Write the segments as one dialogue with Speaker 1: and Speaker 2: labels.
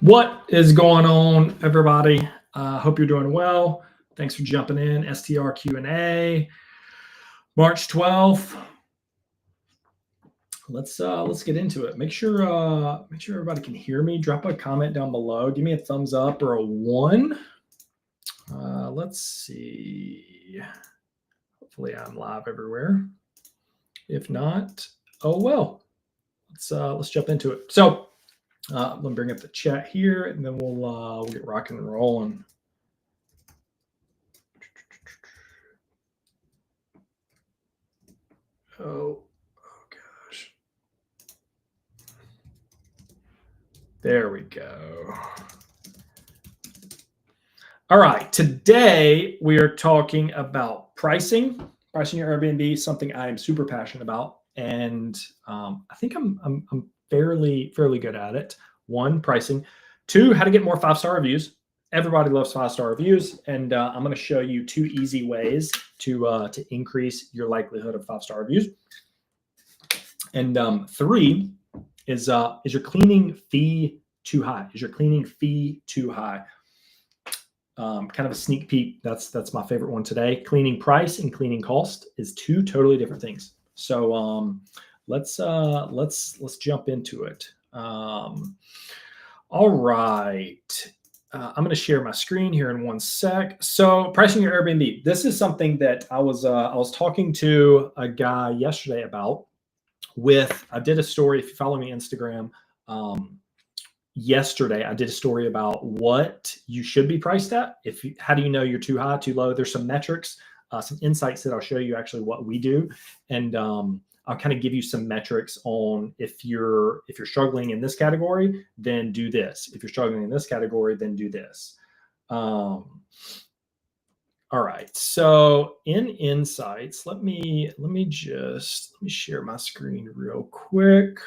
Speaker 1: What is going on, everybody? Hope you're doing well. Thanks for jumping in. STR Q&A, March 12th. Let's get into it. Make sure everybody can hear me. Drop a comment down below. Give me a thumbs up or a 1. Let's see. Hopefully I'm live everywhere. If not, oh well. Let's jump into it. So let me bring up the chat here, and then we'll get rocking and rolling. Oh gosh. There we go. All right. Today we are talking about pricing your Airbnb, something I am super passionate about, and I think I'm fairly good at it. 1, pricing. 2, how to get more 5-star reviews. Everybody loves 5-star reviews, and I'm going to show you 2 easy ways to increase your likelihood of 5-star reviews. And 3 is your cleaning fee too high? Is your cleaning fee too high? Kind of a sneak peek. That's my favorite one today. Cleaning price and cleaning cost is 2 totally different things. So let's jump into it. All right. I'm going to share my screen here in 1 sec. So pricing your Airbnb. This is something that I was talking to a guy yesterday about. I did a story. If you follow me on Instagram, yesterday I did a story about what you should be priced at. How do you know you're too high, too low? There's some metrics, some insights that I'll show you actually what we do, and I'll kind of give you some metrics on if you're struggling in this category, then do this. If you're struggling in this category, then do this. All right. So in Insights, let me share my screen real quick.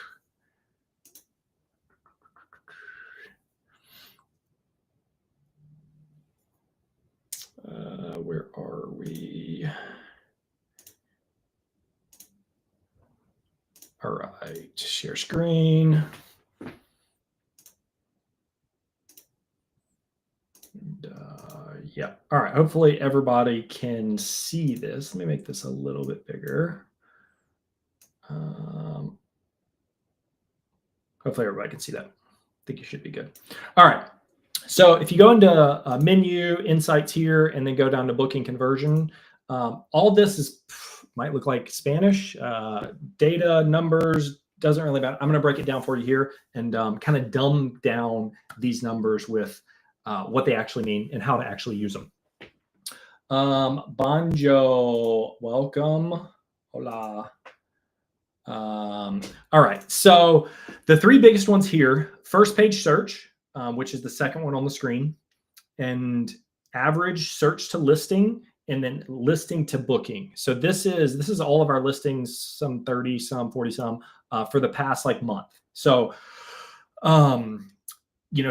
Speaker 1: Where are we? All right, share screen. And, yeah. All right. Hopefully everybody can see this. Let me make this a little bit bigger. Hopefully everybody can see that. I think you should be good. All right. So if you go into menu, Insights here, and then go down to booking conversion, all this might look like Spanish. Data, numbers, doesn't really matter. I'm going to break it down for you here and kind of dumb down these numbers with what they actually mean and how to actually use them. Banjo, welcome. Hola. All right. So the 3 biggest ones here: first page search, which is the second one on the screen, and average search to listing, and then listing to booking. So this is all of our listings, some 30, some 40, some for the past month. So,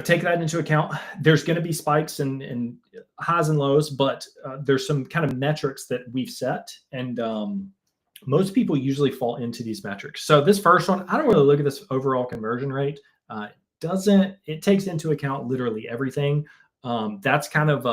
Speaker 1: take that into account. There's going to be spikes and highs and lows, but there's some kind of metrics that we've set, and most people usually fall into these metrics. So this first one, I don't really look at this overall conversion rate. It takes into account literally everything. That's kind of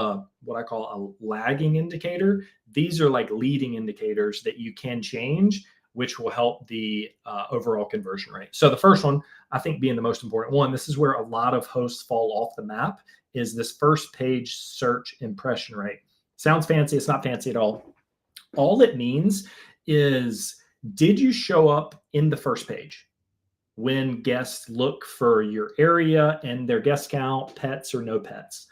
Speaker 1: what I call a lagging indicator. These are like leading indicators that you can change, which will help the overall conversion rate. So the first one, I think being the most important one, this is where a lot of hosts fall off the map, is this first page search impression rate. Sounds fancy. It's not fancy at all. All it means is, did you show up in the first page when guests look for your area and their guest count, pets or no pets?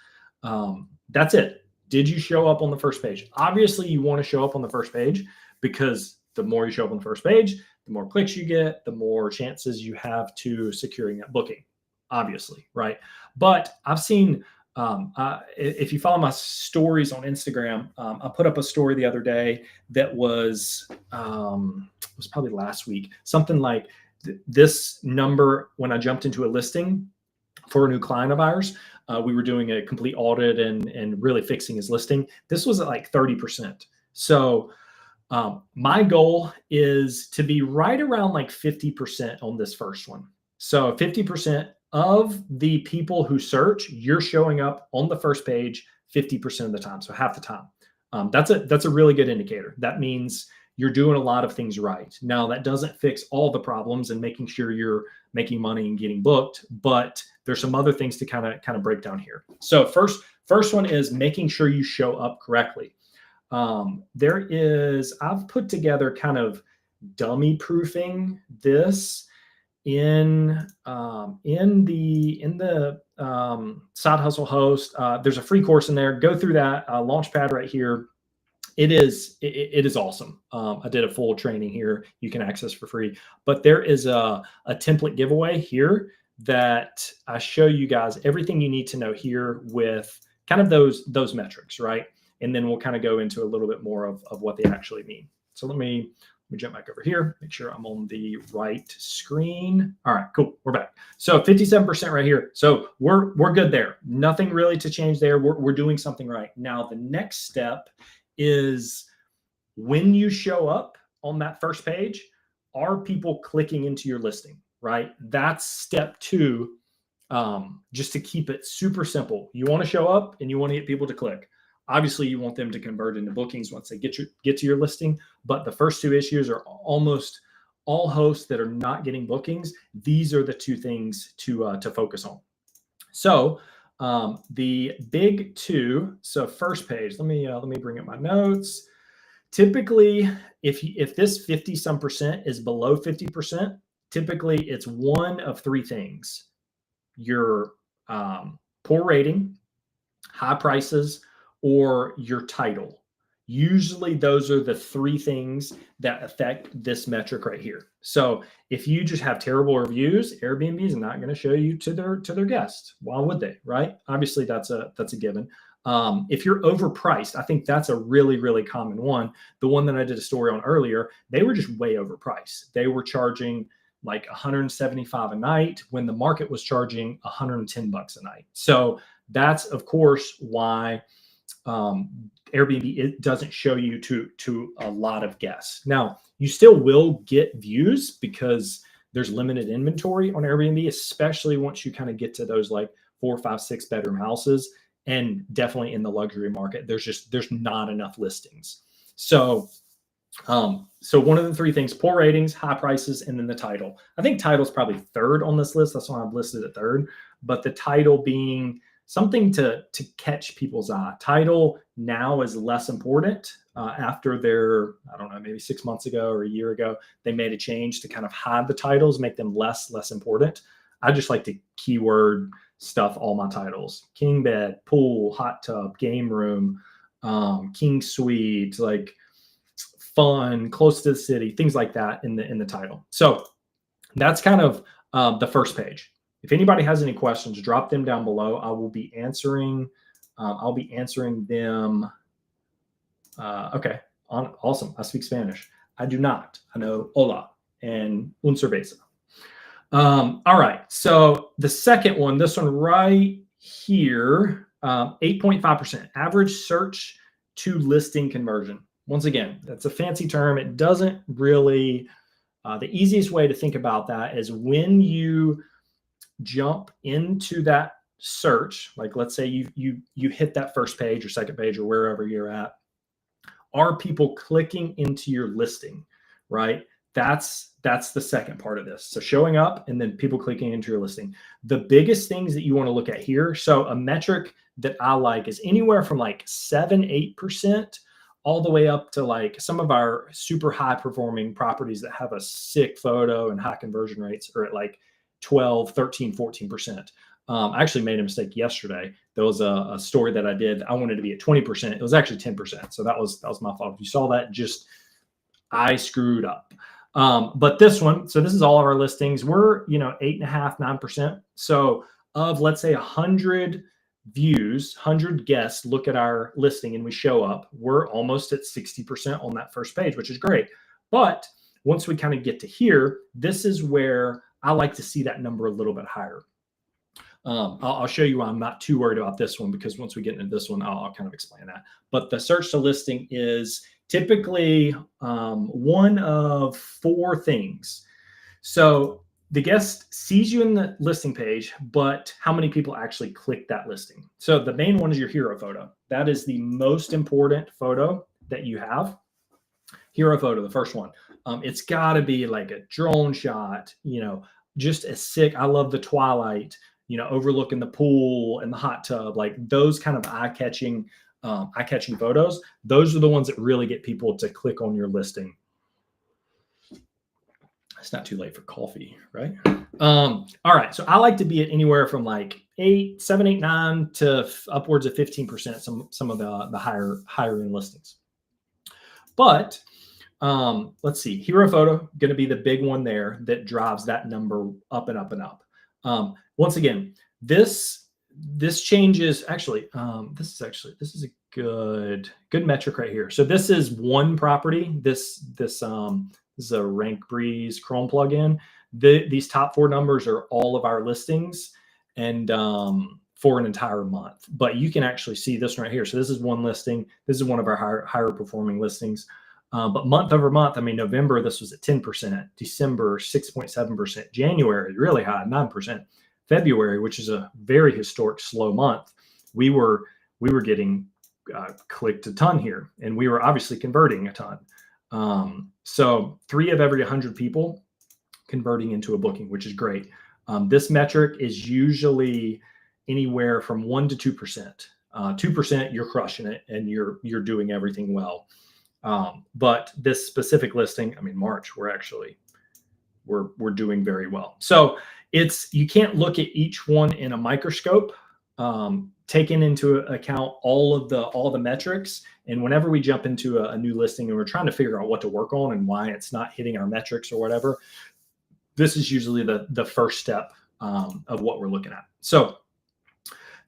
Speaker 1: That's it. Did you show up on the first page? Obviously, you want to show up on the first page, because the more you show up on the first page, the more clicks you get, the more chances you have to securing that booking, obviously, right? But I've seen, if you follow my stories on Instagram, I put up a story the other day that was probably last week, something like this number. When I jumped into a listing for a new client of ours, we were doing a complete audit and really fixing his listing. This was at like 30%. So my goal is to be right around like 50% on this first one. So 50% of the people who search, you're showing up on the first page 50% of the time, so half the time. That's a really good indicator. That means you're doing a lot of things right. Now, that doesn't fix all the problems and making sure you're making money and getting booked, but there's some other things to kind of break down here. So first one is making sure you show up correctly. I've put together kind of dummy proofing this in the Side Hustle Host. There's a free course in there. Go through that Launchpad right here. It is awesome. I did a full training here you can access for free, but there is a template giveaway here that I show you guys everything you need to know here with kind of those metrics, right? And then we'll kind of go into a little bit more of what they actually mean. So let me jump back over here, make sure I'm on the right screen. All right, cool, we're back. So 57% right here. So we're good there. Nothing really to change there. We're doing something right. Now the next step is when you show up on that first page, are people clicking into your listing, right? That's step 2. Just to keep it super simple. You want to show up and you want to get people to click. Obviously, you want them to convert into bookings once they get to your listing. But the first 2 issues are almost all hosts that are not getting bookings. These are the 2 things to focus on. So the big 2. So first page. Let me bring up my notes. Typically, if this 50-some% is below 50%, typically it's one of 3 things: your poor rating, high prices, or your title. Usually those are the 3 things that affect this metric right here. So if you just have terrible reviews, Airbnb is not going to show you to their guests. Why would they, right? Obviously that's a given. If you're overpriced, I think that's a really, really common one. The one that I did a story on earlier, they were just way overpriced. They were charging like $175 a night when the market was charging $110 a night. So that's of course why Airbnb, it doesn't show you to a lot of guests. Now you still will get views because there's limited inventory on Airbnb, especially once you kind of get to those like 4, 5, 6 bedroom houses, and definitely in the luxury market, there's not enough listings. So one of the 3 things: poor ratings, high prices, and then the title. I think title's probably 3rd on this list. That's why I've listed it 3rd. But the title being something to catch people's eye. Title now is less important after I don't know, maybe 6 months ago or a year ago, they made a change to kind of hide the titles, make them less important. I just like to keyword stuff all my titles: king bed, pool, hot tub, game room, king suite, like fun, close to the city, things like that in the title. So that's kind of the first page. If anybody has any questions, drop them down below. I will be answering. I'll be answering them. Okay, awesome. I speak Spanish. I do not. I know hola and un cerveza. All right. So the second one, this one right here, 8.5% average search to listing conversion. Once again, that's a fancy term. It doesn't really. The easiest way to think about that is when you jump into that search, like let's say you hit that first page or second page or wherever you're at, are people clicking into your listing, right? That's the second part of this. So showing up and then people clicking into your listing. The biggest things that you want to look at here, so a metric that I like is anywhere from like 7-8% all the way up to like some of our super high performing properties that have a sick photo and high conversion rates are at like 12, 13, 14%. I actually made a mistake yesterday. There was a story that I did. I wanted to be at 20%. It was actually 10%. So that was my fault. If you saw that, I screwed up. But this one, so this is all of our listings. We're 8.5%, 9%. So of, let's say 100 views, 100 guests look at our listing and we show up, we're almost at 60% on that first page, which is great. But once we kind of get to here, this is where I like to see that number a little bit higher. I'll show you why I'm not too worried about this one, because once we get into this one, I'll kind of explain that. But the search to listing is typically one of 4 things. So the guest sees you in the listing page, but how many people actually click that listing? So the main one is your hero photo. That is the most important photo that you have. Hero photo, the first one. It's got to be like a drone shot, just as sick. I love the twilight, overlooking the pool and the hot tub, like those kind of eye-catching photos. Those are the ones that really get people to click on your listing. It's not too late for coffee, right? All right. So I like to be at anywhere from like 7, 8, 9 to upwards of 15%. Some of the higher end listings. But let's see. Hero photo going to be the big one there that drives that number up and up and up. Once again, this changes. Actually, this is a good metric right here. So this is one property. This is a Rank Breeze Chrome plugin. These top 4 numbers are all of our listings and for an entire month. But you can actually see this right here. So this is one listing. This is one of our higher performing listings. But month over month, I mean, November, this was at 10%. December, 6.7%. January, really high, 9%. February, which is a very historic slow month, we were getting clicked a ton here, and we were obviously converting a ton. So 3 of every 100 people converting into a booking, which is great. This metric is usually anywhere from 1 to 2%. 2%, you're crushing it and you're doing everything well. But this specific listing, I mean, March, we're doing very well. So you can't look at each one in a microscope, taking into account all the metrics. And whenever we jump into a new listing and we're trying to figure out what to work on and why it's not hitting our metrics or whatever, this is usually the first step of what we're looking at. So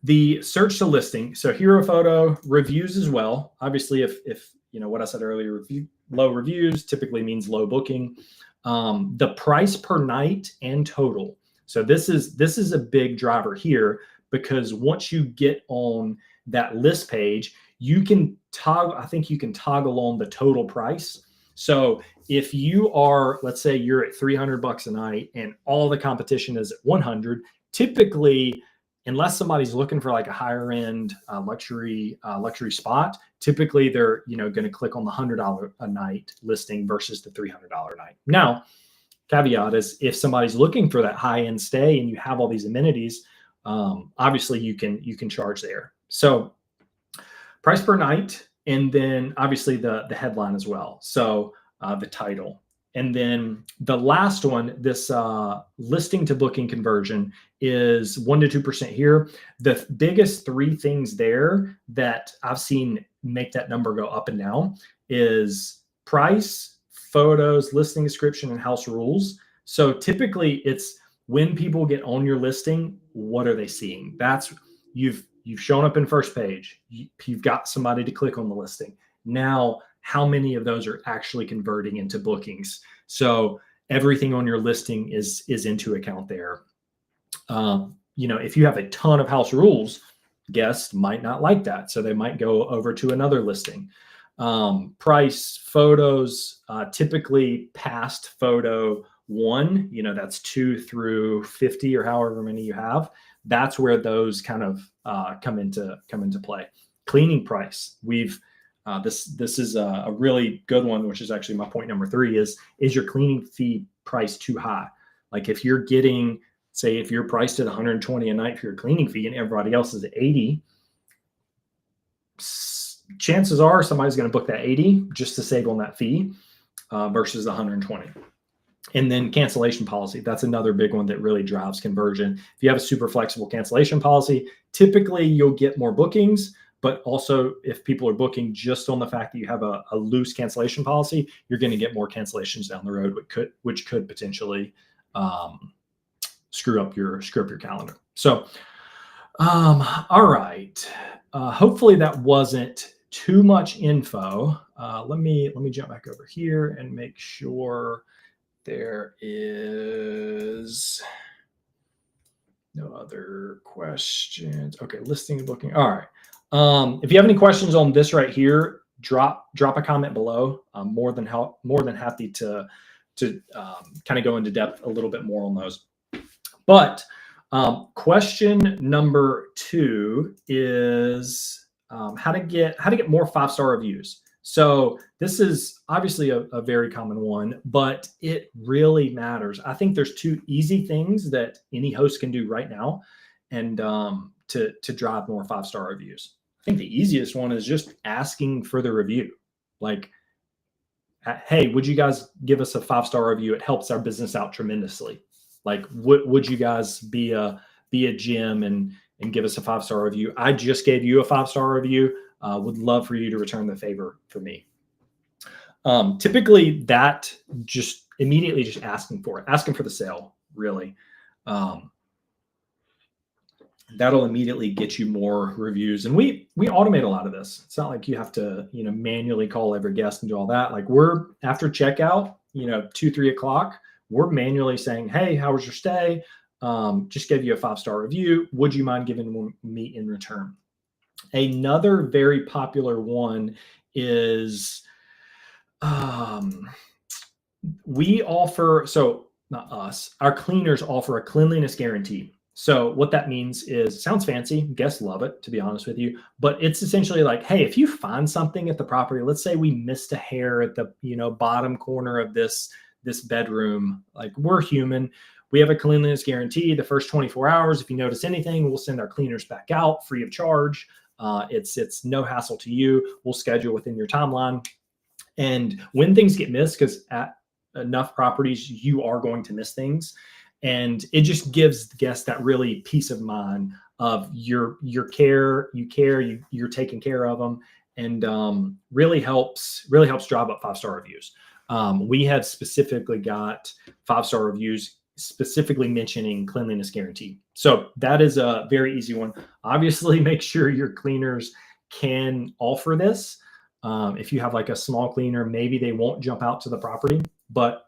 Speaker 1: the search to listing, so hero photo, reviews as well. Obviously, if what I said earlier, low reviews typically means low booking. The price per night and total. So this is a big driver here, because once you get on that list page, you can toggle on the total price. So if you are, let's say you're at $300 a night and all the competition is at 100, typically, unless somebody's looking for like a higher end luxury spot, typically they're going to click on the $100 a night listing versus the $300 a night. Now, caveat is if somebody's looking for that high end stay and you have all these amenities, obviously you can charge there. So price per night, and then obviously the headline as well. So the title. And then the last one, this listing to booking conversion, is 1 to 2% here. The biggest 3 things there that I've seen make that number go up and down is price, photos, listing description, and house rules. So typically it's when people get on your listing, what are they seeing? That's you've shown up in first page. You've got somebody to click on the listing. Now, how many of those are actually converting into bookings? So everything on your listing is into account there. If you have a ton of house rules, guests might not like that. So they might go over to another listing. Price, photos, typically past photo 1, that's 2 through 50 or however many you have. That's where those kind of come into play. Cleaning price. This is a really good one, which is actually my point number 3 is your cleaning fee price too high? Like if you're getting, say, if you're priced at $120 a night for your cleaning fee and everybody else is at $80, chances are somebody's going to book that $80 just to save on that fee versus the $120. And then cancellation policy. That's another big one that really drives conversion. If you have a super flexible cancellation policy, typically you'll get more bookings. But also, if people are booking just on the fact that you have a loose cancellation policy, you're going to get more cancellations down the road, which could potentially screw up your calendar. So, all right. Hopefully that wasn't too much info. Let me jump back over here and make sure there is no other questions. Okay, listing and booking. All right. If you have any questions on this right here, drop a comment below. I'm more than happy to kind of go into depth a little bit more on those. But question number 2 is how to get more 5-star reviews. So this is obviously a very common one, but it really matters. I think there's 2 easy things that any host can do right now, and to drive more 5-star reviews. I think the easiest one is just asking for the review. Like, hey, would you guys give us a 5-star review? It helps our business out tremendously. Like, would you guys be a gym and give us a 5-star review? I just gave you a 5-star review. Would love for you to return the favor for me. Typically, that just immediately just asking for it, asking for the sale, really. That'll immediately get you more reviews. And we automate a lot of this. It's not like you have to, manually call every guest and do all that. Like, we're after checkout, 2-3 o'clock, we're manually saying, hey, how was your stay? Just gave you a 5-star review. Would you mind giving me in return? Another very popular one is we offer, so not us, our cleaners offer a cleanliness guarantee. So what that means is, sounds fancy, guests love it, to be honest with you, but it's essentially like, hey, if you find something at the property, let's say we missed a hair at the bottom corner of this bedroom, like, we're human. We have a cleanliness guarantee. The first 24 hours, if you notice anything, we'll send our cleaners back out free of charge. It's no hassle to you. We'll schedule within your timeline. And when things get missed, because at enough properties, you are going to miss things. And it just gives the guests that really peace of mind of your care, you're taking care of them, and really helps drive up 5-star reviews. We have specifically got 5-star reviews specifically mentioning cleanliness guarantee. So that is a very easy one. Obviously, make sure your cleaners can offer this. If you have like a small cleaner, maybe they won't jump out to the property. But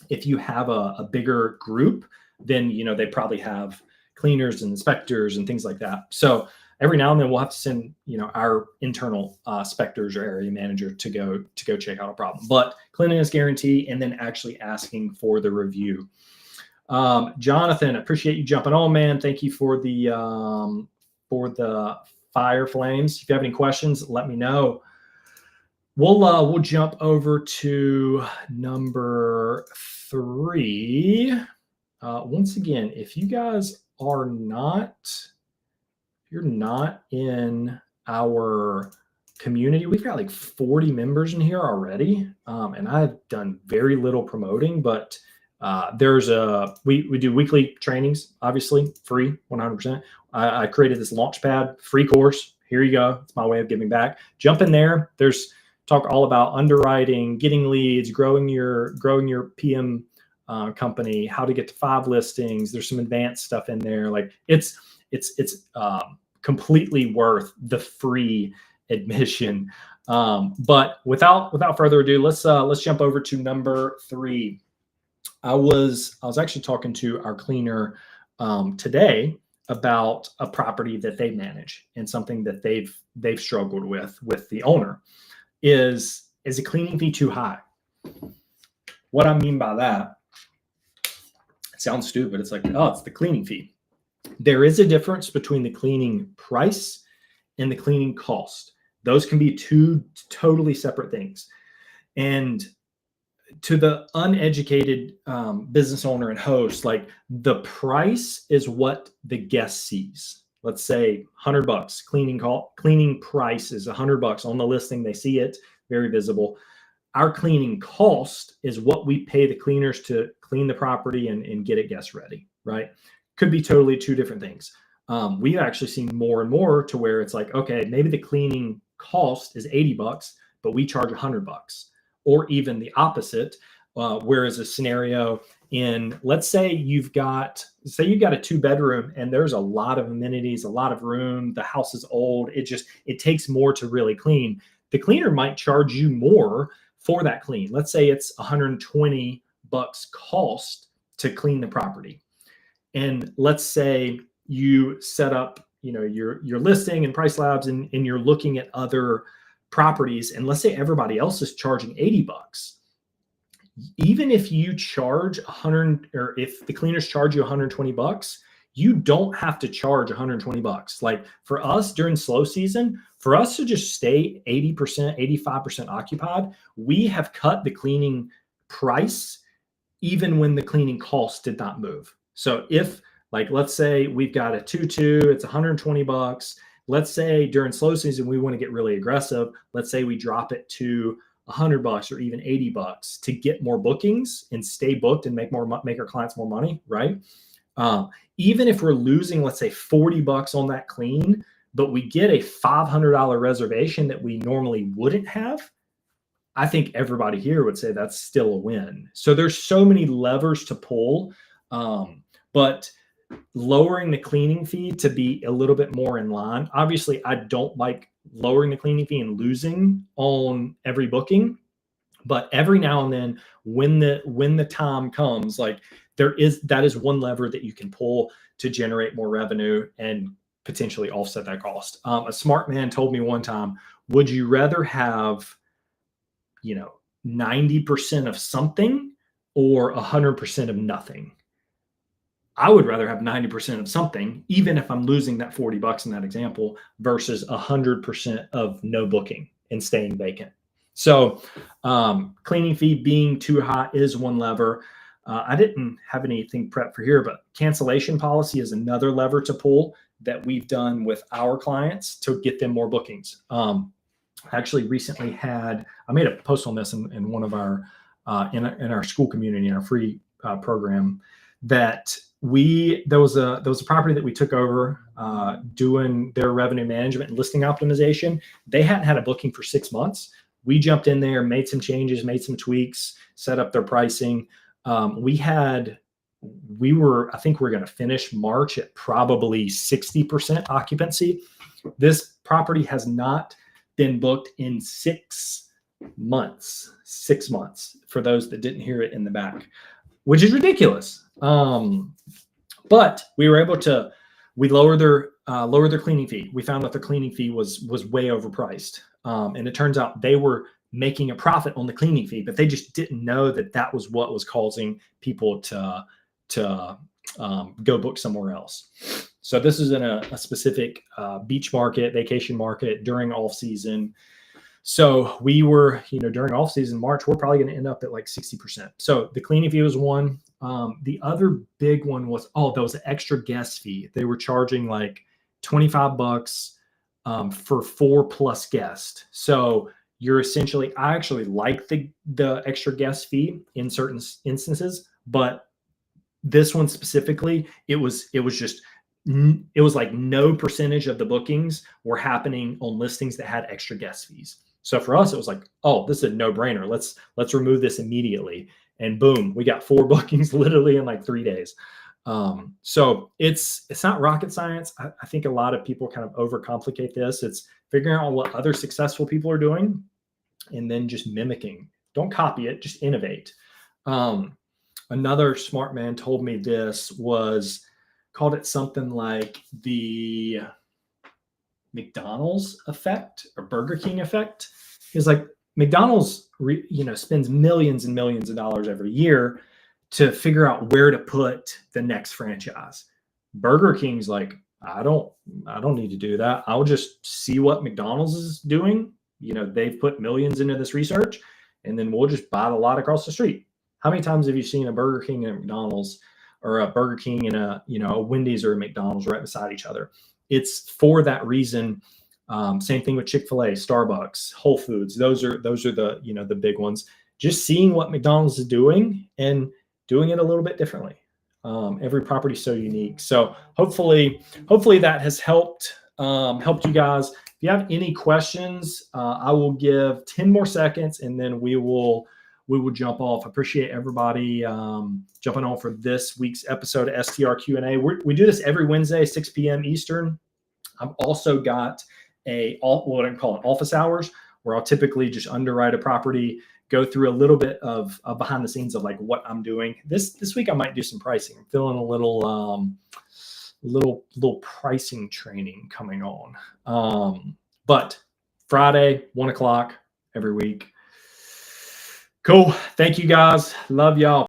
Speaker 1: if you have a bigger group, then they probably have cleaners and inspectors and things like that. So every now and then we'll have to send our internal inspectors or area manager to go check out a problem. But cleanliness guarantee, and then actually asking for the review. Jonathan, appreciate you jumping on, man. Thank you for the fire flames. If you have any questions, let me know. We'll jump over to number 3. Once again, if you guys are you're not in our community, we've got like 40 members in here already, and I've done very little promoting, but we do weekly trainings, obviously free, 100%. I created this Launchpad free course. Here you go. It's my way of giving back. Jump in there. There's talk all about underwriting, getting leads, growing your PM company, how to get to 5 listings. There's some advanced stuff in there. Like, it's completely worth the free admission. But without further ado, let's jump over to number 3. I was actually talking to our cleaner today about a property that they manage, and something that they've struggled with the owner is a cleaning fee too high? What I mean by that, it sounds stupid. It's like, oh, it's the cleaning fee. There is a difference between the cleaning price and the cleaning cost. Those can be 2 totally separate things. And to the uneducated business owner and host, like, the price is what the guest sees. Let's say $100 cleaning price is $100 on the listing. They see it, very visible. Our cleaning cost is what we pay the cleaners to clean the property and get it guest ready, right? Could be totally 2 different things. We've actually seen more and more to where it's like, okay, maybe the cleaning cost is $80, but we charge $100, or even the opposite. Whereas a scenario in, let's say you've got a 2-bedroom and there's a lot of amenities, a lot of room, the house is old, it takes more to really clean. The cleaner might charge you more for that clean. Let's say it's $120 cost to clean the property. And let's say you set up, your listing and Price Labs, and you're looking at other properties, and let's say everybody else is charging $80. even if you charge 100, or if the cleaners charge you $120, you don't have to charge $120. Like for us during slow season, for us to just stay 80%, 85% occupied, we have cut the cleaning price even when the cleaning cost did not move. So if, like, let's say we've got a 2-2, it's $120. Let's say during slow season, we want to get really aggressive. Let's say we drop it to $100 or even $80 to get more bookings and stay booked and make our clients more money, right? Even if we're losing, let's say $40 on that clean, but we get a $500 reservation that we normally wouldn't have, I think everybody here would say that's still a win. So there's so many levers to pull, but lowering the cleaning fee to be a little bit more in line. Obviously, I don't like lowering the cleaning fee and losing on every booking, but every now and then when the time comes, like that is one lever that you can pull to generate more revenue and potentially offset that cost. A smart man told me one time, would you rather have 90% of something or 100% of nothing? I would rather have 90% of something, even if I'm losing that $40 in that example, versus 100% of no booking and staying vacant. So cleaning fee being too high is one lever. I didn't have anything prepped for here, but cancellation policy is another lever to pull that we've done with our clients to get them more bookings. Actually recently I made a post on this in one of our in our school community, in our free program, that there was a property that we took over doing their revenue management and listing optimization. They hadn't had a booking for 6 months. We jumped in there, made some changes, made some tweaks, set up their pricing. I think we're going to finish March at probably 60% occupancy. This property has not been booked in 6 months. 6 months, for those that didn't hear it in the back, which is ridiculous. But we were able to, lower their cleaning fee. We found out their cleaning fee was way overpriced. And it turns out they were making a profit on the cleaning fee, but they just didn't know that was what was causing people to go book somewhere else. So this is in a specific beach market, vacation market during off season. So we were, during off season, March, we're probably going to end up at like 60%. So the cleaning fee was one. The other big one was, there was an extra guest fee. They were charging like $25 for 4+ guests. So you're essentially, I actually like the extra guest fee in certain instances, but this one specifically, it was like no percentage of the bookings were happening on listings that had extra guest fees. So for us, it was like, this is a no-brainer. Let's remove this immediately. And boom, we got 4 bookings literally in like 3 days. So it's not rocket science. I think a lot of people kind of overcomplicate this. It's figuring out what other successful people are doing and then just mimicking. Don't copy it, just innovate. Another smart man told me this called it something like the McDonald's effect or Burger King effect. He's like, McDonald's, spends millions and millions of dollars every year to figure out where to put the next franchise. Burger King's like, I don't need to do that. I'll just see what McDonald's is doing. They've put millions into this research, and then we'll just buy the lot across the street. How many times have you seen a Burger King and a McDonald's, or a Burger King and a Wendy's or a McDonald's right beside each other? It's for that reason. Same thing with Chick-fil-A, Starbucks, Whole Foods. Those are the big ones. Just seeing what McDonald's is doing and doing it a little bit differently. Every property is so unique. So hopefully that has helped you guys. If you have any questions, I will give 10 more seconds and then we will jump off. I appreciate everybody jumping on for this week's episode of STR Q&A. We do this every Wednesday, 6 p.m. Eastern. I've also got what I call office hours, where I'll typically just underwrite a property, go through a little bit of behind the scenes of like what I'm doing. This week I might do some pricing. I'm feeling a little pricing training coming on. But Friday, 1 o'clock every week. Cool. Thank you guys. Love y'all.